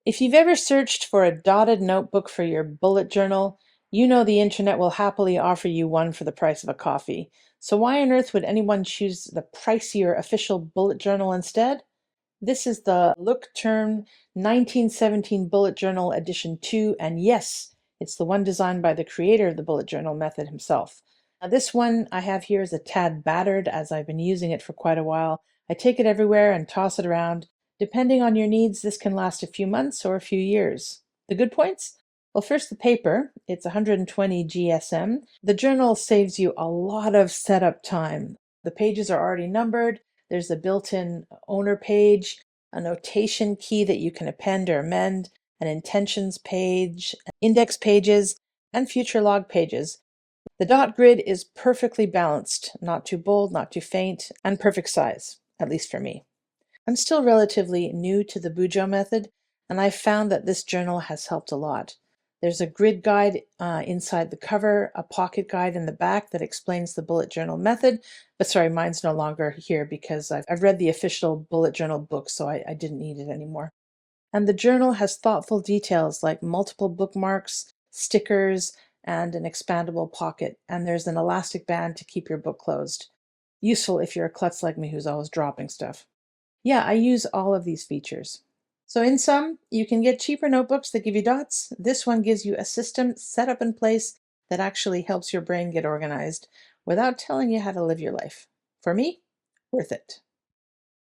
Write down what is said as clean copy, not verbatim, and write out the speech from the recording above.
If you've ever searched for a dotted notebook for your bullet journal, you know the internet will happily offer you one for the price of a coffee. So why on earth would anyone choose the pricier official bullet journal instead? This is the LEUCHTTURM 1917 Bullet Journal Edition 2, and yes, it's the one designed by the creator of the bullet journal method himself. Now, this one I have here is a tad battered as I've been using it for quite a while. I take it everywhere and toss it around. Depending on your needs, this can last a few months or a few years. The good points? Well, first, the paper. It's 120 GSM. The journal saves you a lot of setup time. The pages are already numbered. There's a built-in owner page, a notation key that you can append or amend, an intentions page, index pages, and future log pages. The dot grid is perfectly balanced, not too bold, not too faint, and perfect size, at least for me. I'm still relatively new to the Bujo method, and I've found that this journal has helped a lot. There's a grid guide inside the cover, a pocket guide in the back that explains the bullet journal method, but sorry, mine's no longer here because I've read the official bullet journal book, so I didn't need it anymore. And the journal has thoughtful details like multiple bookmarks, stickers, and an expandable pocket, and there's an elastic band to keep your book closed. Useful if you're a klutz like me who's always dropping stuff. Yeah, I use all of these features. So in sum, you can get cheaper notebooks that give you dots. This one gives you a system set up in place that actually helps your brain get organized without telling you how to live your life. For me, worth it.